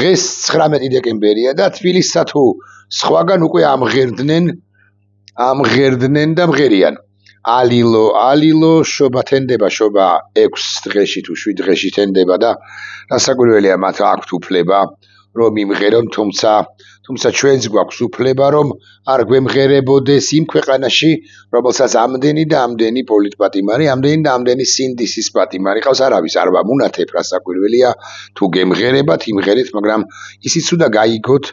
დღეს 19 დეკემბერია და თბილისსა თუ სხვაგან უკვე ამღერდნენ და მღერიან. ალილო შობა თენდება, შობა 6 დღეში თუ 7 დღეში თენდება და რასაკვირველია მათ აქვთ უფლება რომ იმღერონ, თუმცა ჩვენც გვაქვს უფლება რომ არ გვემღერებოდეს იმ ქვეყანაში, რომელსაც ამდენი და ამდენი პოლიტპატიმარი, ამდენი და ამდენი სინდისის პატიმარი ყავს, არავის არ ვამუნათებ, რასაკვირველია თუ გემღერებათ, იმღერეთ, მაგრამ ისიც უნდა გაიგოთ,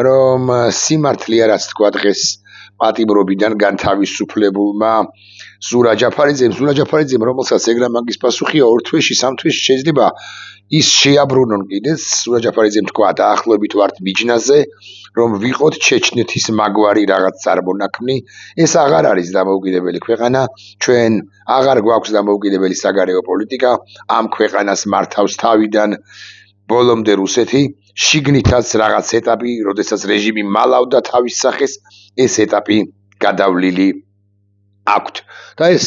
რომ სიმართლეა რაც თქვა დღეს პატიმრობიდან განთავისუფლებულმა ზურა ჯაფარიძემ, რომელსაც ეგრა მაგის პასუხია 2 თვეში, 3 თვეში შეიძლება ის შეაბრუნონ კიდეც. ზურა ჯაფარიძემ თქვა დაახლოებით ვართ მიჯნაზე, რომ ვიყოთ ჩეჩნეთის მაგვარი რაღაც წარმონაქმნი. ეს აღარ არის დამოუკიდებელი ქვეყანა, ჩვენ აღარ გვაქვს დამოუკიდებელი საგარეო პოლიტიკა, ამ ქვეყანას მართავს თავიდან ბოლომდე რუსეთი. შიგნითაც რაღაც ეტაპი, როდესაც რეჟიმი მალავდა თავის სახეს, ეს ეტაპი გადავლილი აქვთ და ეს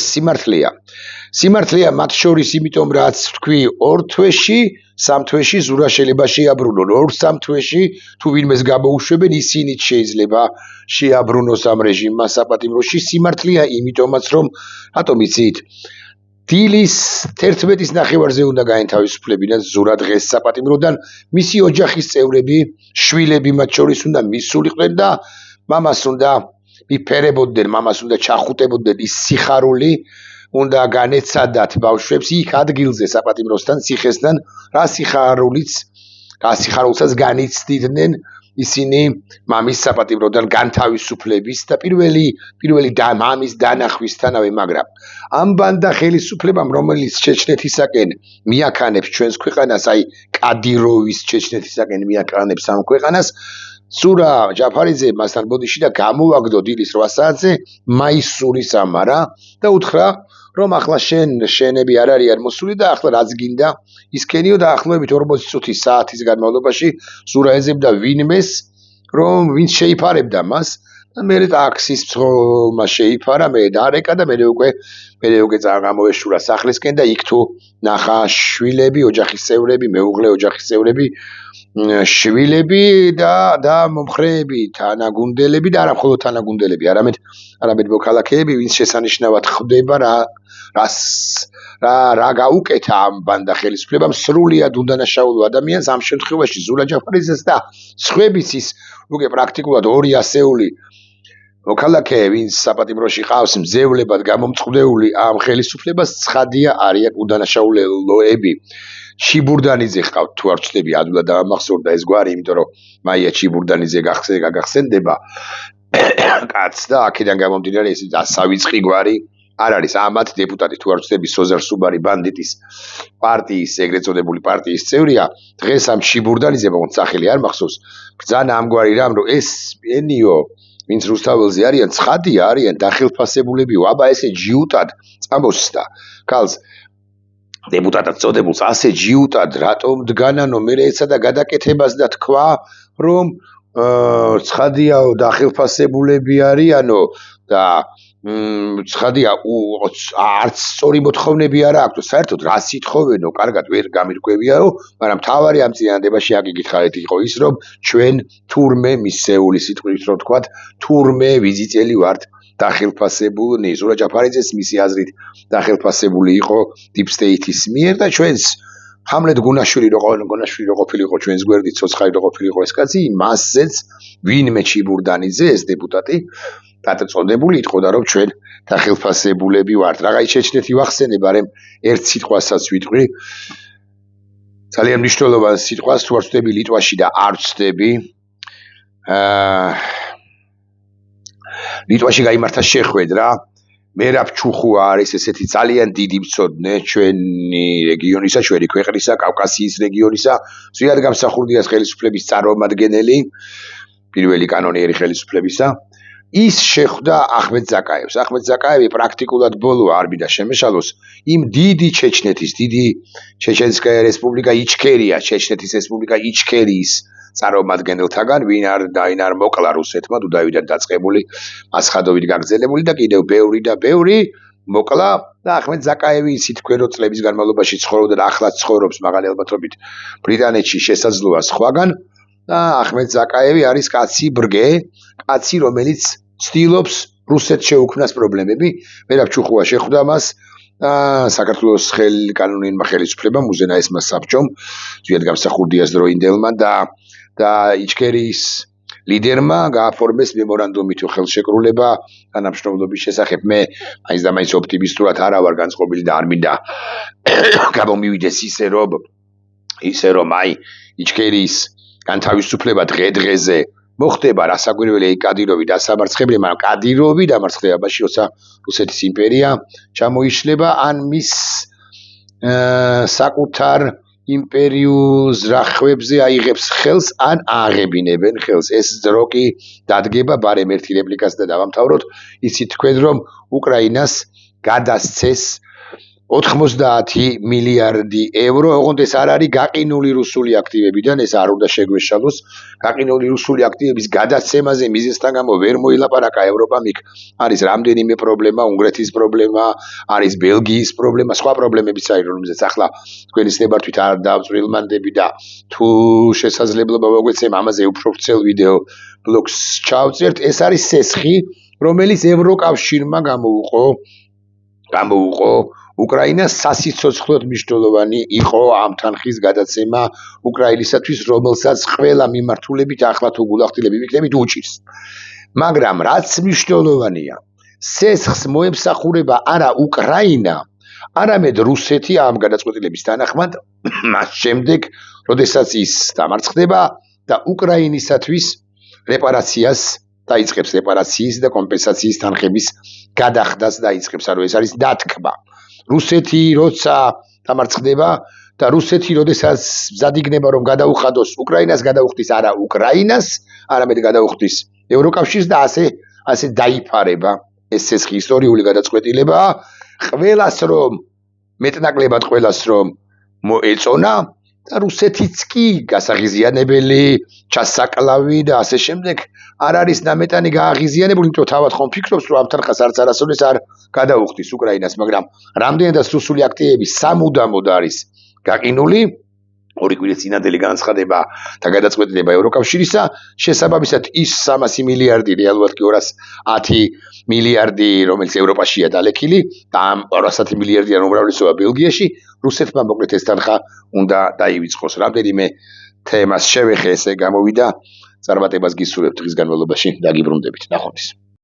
სიმართლეა მათ შორის, იმიტომ რაც თქვი 2 თვეში, 3 თვეში ზურა შეიძლება შეაბრუნონ, 2-3 თვეში თუ ვინმეს გამოუშვებენ, ისინიც შეიძლება შეაბრუნოს ამ რეჟიმმა საპატიმროში. სიმართლეა იმიტომაც რომ რატომ იცით, დილის 11-ის ნახევარზე უნდა გაენთავისუფლებინათ ზურა დღეს საპატიმროდან, მისი ოჯახის წევრები, შვილები მათ შორის უნდა მისულიყვნენ და მამას უნდა მიფერებოდნენ, მამას უნდა ჩახუტებოდნენ, ის სიხარული უნდა განეცადათ ბავშვებს იქ ადგილზე საპატიმროსთან, ციხესთან, რა სიხარულსაც განიცდიდნენ ისინი მამის საპატიმროდან განთავისუფლების და პირველი მამის დანახვისთანავე, მაგრამ ამ ბანდა ხელისუფლებამ, რომელიც ჩეჩნეთისაკენ მიაქანებს ჩვენს ქვეყანას, აი კადიროვის ჩეჩნეთისაკენ მიაქანებს ამ ქვეყანას, ზურა ჯაფარიძე მასთან ბოდიში და გამოვაგდო დილის 8 საათზე მაისური სამარა და უთხრა რომ ახლა შენები არ არიან მოსული და ახლა რაც გინდა ისქენიო და ახლობებით 40 წუთის საათის განმავლობაში ზურა ეძებდა ვინმეს, რომ ვინც შეიფარებდა მას და მე ტაქსის მცხოვრმა შეიფარა, მე დარეკა და მე უკვე წამოვეშურა სახლისკენ და იქ თუ ნახა შვილები, ოჯახის წევრები, მეუღლე, ოჯახის წევრები, შვილები და მომხრეები, თანაგუნდელები და არა მხოლოდ თანაგუნდელები, არამედ მოქალაქეები, ვინც შესანიშნავად ხვდება რა გაუკეთა ამ ბანდა ხელისუფლებამ, სრულიად უდანაშაულო ადამიანს, ამ შემთხვევაში ზურა ჯაფარიძეს და სხვებიც ის უკვე პრაქტიკულად 2 ასეული მოქალაქე, ვინც საპატიმროში ყავს მძევლებად გამომწყვლეული ამ ხელისუფლებას, ცხადია არიან უდანაშაულოები. ჩიბურდანიძე ყავთ თუ არ ვწდები, ადვილად დამახსოვრდა ეს გვარი, იმიტომ რომ მაია ჩიბურდანიძე გახსენდება კაც და აქედან გამომდინარე ეს დასავიწყი გვარი არ არის. ამათ დეპუტატი თუ არ ვწდები, სოზარ სუბარი ბანდიტის პარტიის, ეგრეთ წოდებული პარტიის წევრია. დღეს ამ ჩიბურდანიძე, მაგრამ სახელი არ მახსოვს, ბრძანა ამგვარი რამ, რომ ეს ენიო ვინც რუსთაველზე არიან, ცხადია არიან დახელფასებულებიო, აბა ესე ჯიუტად წამოსდა ქალს დეპუტატად წოდებულს ასე ჯიუტად რატომ დგანანო, მე ეცადა გადაკეთებას და თქვა რომ ცხადიაო დახელფასებულები არიანო და ცხადია არც სწორი მოთხოვნები არ აქვს, საერთოდ რა სიტყვენო, კარგად ვერ გამირკვევიაო, მაგრამ თავარი ამ წინადადებაში აკითხავთ იყო ის, რომ ჩვენ თურმე მისეული სიტყვით რო თქვათ, თურმე ვიზიტელი ვართ დახელფასებულნი. ზურა ჯაფარიძეს მისი აზრით დახელფასებული იყო deep state-ის მიერ და ჩვენს ჰამლეთ გუნაშვილი რო ყოფილიყო ჩვენს გვერდით, ცოცხალი რო ყოფილიყო ეს კაცი, მასზეც ვინმე ჩიბურდანიძე ეს დეპუტატი დაწოდებული იტყოდა რომ ჩვენ დახელფასებულები ვართ. რაღაი ჩეჩნეთი ვახსენებ, არემ ერთ სიტყვასაც ვიტყვი, ძალიან მნიშვნელოვან სიტყვას, თუ არ ვწდები ლიტვაში და არ ვწდები, ლიტვაში გაიმართა შეხვედრა, მერაბ ჩუხუა არის ესეთი ძალიან დიდი მცოდნე ჩვენი რეგიონისა, ჩვენი ქვეყნისა, კავკასიის რეგიონისა, ზუსტად გამსახურდიას ხელისუფლების წარმომადგენელი, პირველი კანონიერი ხელისუფლებისა. ის შეხვდა ახმედ ზაკაევს. ახმედ ზაკაევი პრაქტიკულად ბოლო არ მინდა შემეშალოს იმ დიდი ჩეჩნეთის, დიდი ჩეჩენსკაია რესპუბლიკა იჩქერია, ჩეჩნეთის რესპუბლიკა იჩქერიის წარმომადგენელთაგან, ვინ არ მოკლა რუსეთმა, თუ დავიდან დაწყებული, მასხადობით გაგრძელებული და კიდევ ბევრი მოკლა და ახმედ ზაკაევი იცით თქვენ რო წლების განმავლობაში ცხოვრობდა და ახლაც ცხოვრობს მაღალი ალბათობით ბრიტანეთში შესაძლოა სხვაგან და ახმედ ზაკაევი არის კაცი ბრგე, კაცი რომელიც ცდილობს რუსეთს შეუქმნას პრობლემები, მერაბ ჩუხუა შეხვდა მას საქართველოს კანონიერმა ხელისუფლებამ უზენაესმა საბჭომ ზვიად გამსახურდიას დროინდელმა და იჩქერიის ლიდერმა გააფორმეს მემორანდუმი თუ ხელშეკრულება თანამშრომლობის შესახებ. მე მაინც და მაინც ოპტიმისტურად არა ვარ განწყობილი და არ მინდა გამომივიდეს ისე რომ აი იჩქერიის განთავისუფლება დღე-დღეზე მოხდება, რასაკვირველია კადიროვი დასამარცხებელი, მაგრამ კადიროვი დამარცხებაში, როცა რუსეთის იმპერია ჩამოიშლება, ან მის საკუთარ იმპერიულ ზრახვებზე აიღებს ხელს, ან აღებინებენ ხელს. ეს ძრო კი დადგება, ბარემ ერთი რეპლიკას და დავამთავროთ. იცით თქვენ რომ უკრაინას გადასცეს 90 მილიარდი ევრო, ოღონდ ეს არ არის გაყინული რუსული აქტივებიდან, ეს არ უნდა შეგვეშალოს. გაყინული რუსული აქტივების გადაცემაზე მიზეზთან გამო ვერ მოილაპარაკა ევროპამ, იქ არის რამდენიმე პრობლემა, უნგრეთის პრობლემა, არის ბელგიის პრობლემა, სხვა პრობლემებიც არის, რომელზეც ახლა თქვენი ცნებართვით არ დავწვრილმანდები და თუ შესაძლებლობა მოგვეცემ ამაზე უფრო ვრცელ ვიდეო ბლოგს ჩავწერთ. ეს არის სესხი, რომელიც ევროკავშირმა გამოუყო უკრაინას სასიცოცხლოდ მნიშვნელოვანი იყო ამ თანხის გადაცემა უკრაინისათვის, რომელსაც ყველა მიმართულებით ახლა თუ გულახდილები ვიქნებით უჭირს. მაგრამ რაც მნიშვნელოვანია, სესხს მოემსახურება არა უკრაინა, არამედ რუსეთი ამ გადაწყვეტილების თანახმად, მას შემდეგ, როდესაც ის დამარცხდება და უკრაინისათვის რეპარაციას დაიწყებს, რეპარაციის და კომპენსაციის თანხების გადახდას დაიწყებს, ანუ ეს არის დათქმა. რუსეთი როცა დამარცხდება და რუსეთი როდესაც მზად იქნება რომ გადაუხადოს უკრაინას, გადაუხდის არა უკრაინას, არამედ გადაუხდის ევროკავშირს და ასე დაიფარება ეს სესხი ისტორიული გადაწყვეტილება. ყველას რომ მეტნაკლებად ყველას რომ მოეწონა და რუსეთიც კი გასაღიზიანებელი, ჩასაკლავი და ასე შემდეგ არ არის ნამეტანი გააღიზიანებული, იმიტომ თავად ხომ ფიქრობს რომ ამ თანხას არც არასოდეს არ გადაუხდის უკრაინას, მაგრამ რამდენადაც რუსული აქტივები სამუდამოდ არის გაყინული, ორი კვირის წინადელი განცხადება და გადაწყვეტილება ევროკავშირისა, შესაბამისად ის 300 მილიარდი, რეალურად კი 210 მილიარდი, რომელიც ევროპაშია დალექილი და ამ 210 მილიარდიან უმრავლესობა ბელგიაში, რუსეთმა მოკლედ ეს თანხა უნდა დაივიწყოს. რამდენიმე თემას შევეხე, ესე გამოვიდა, წარმატებას გისურვებთ დღის განმავლობაში, დაგიბრუნდებით. ნახვამდის.